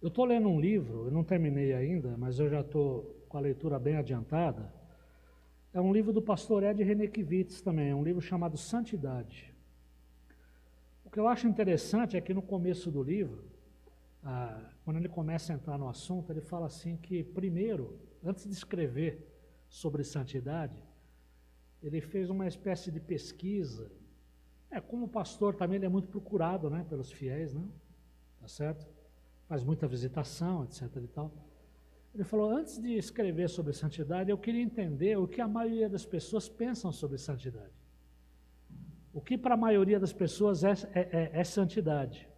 eu estou lendo um livro, eu não terminei ainda, mas eu já estou com a leitura bem adiantada. É um livro do pastor Ed Renekiewicz também, é um livro chamado Santidade. O que eu acho interessante é que no começo do livro, quando ele começa a entrar no assunto, ele fala assim que primeiro, antes de escrever sobre santidade, ele fez uma espécie de pesquisa. Como pastor também ele é muito procurado, né, pelos fiéis, né? Tá certo? Faz muita visitação, etc. e tal. Ele falou, antes de escrever sobre santidade, eu queria entender o que a maioria das pessoas pensam sobre santidade. O que para a maioria das pessoas é santidade.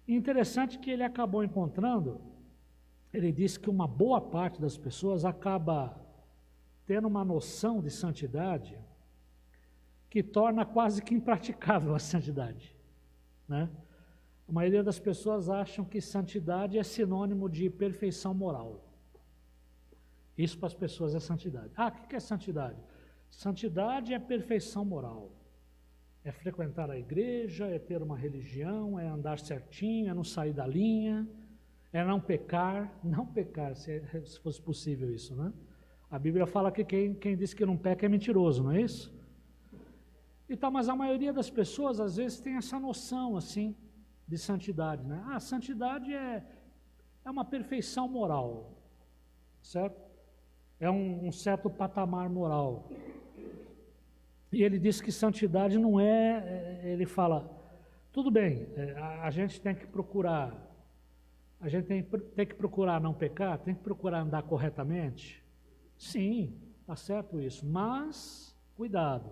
E interessante que ele acabou encontrando, ele disse que uma boa parte das pessoas acaba tendo uma noção de santidade que torna quase que impraticável a santidade, né? A maioria das pessoas acham que santidade é sinônimo de perfeição moral. Isso para as pessoas é santidade. O que é santidade? Santidade é perfeição moral. É frequentar a igreja, é ter uma religião, é andar certinho, é não sair da linha, é não pecar, se fosse possível isso, né? A Bíblia fala que quem diz que não peca é mentiroso, não é isso? Então, mas a maioria das pessoas às vezes tem essa noção assim de santidade, né? Santidade é uma perfeição moral, certo? É um certo patamar moral. E ele diz que santidade não ele fala, tudo bem, a gente tem que procurar, tem que procurar não pecar, tem que procurar andar corretamente. Sim, está certo isso, mas cuidado.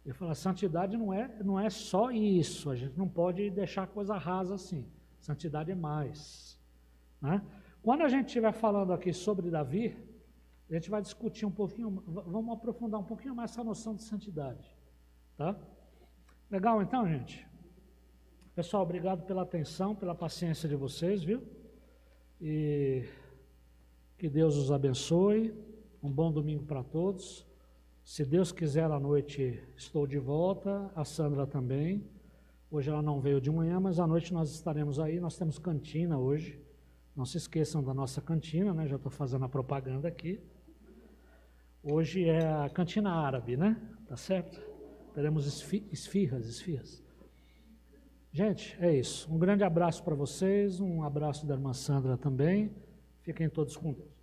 Ele fala, santidade não é só isso, a gente não pode deixar a coisa rasa assim. Santidade é mais, né? Quando a gente estiver falando aqui sobre Davi, a gente vai discutir um pouquinho, vamos aprofundar um pouquinho mais essa noção de santidade, tá? Legal então, gente? Pessoal, obrigado pela atenção, pela paciência de vocês, viu? E que Deus os abençoe, um bom domingo para todos. Se Deus quiser, à noite estou de volta, a Sandra também. Hoje ela não veio de manhã, mas à noite nós estaremos aí, nós temos cantina hoje. Não se esqueçam da nossa cantina, né? Já estou fazendo a propaganda aqui. Hoje é a cantina árabe, né? Tá certo? Teremos esfirras. Gente, é isso. Um grande abraço para vocês, um abraço da irmã Sandra também. Fiquem todos com Deus.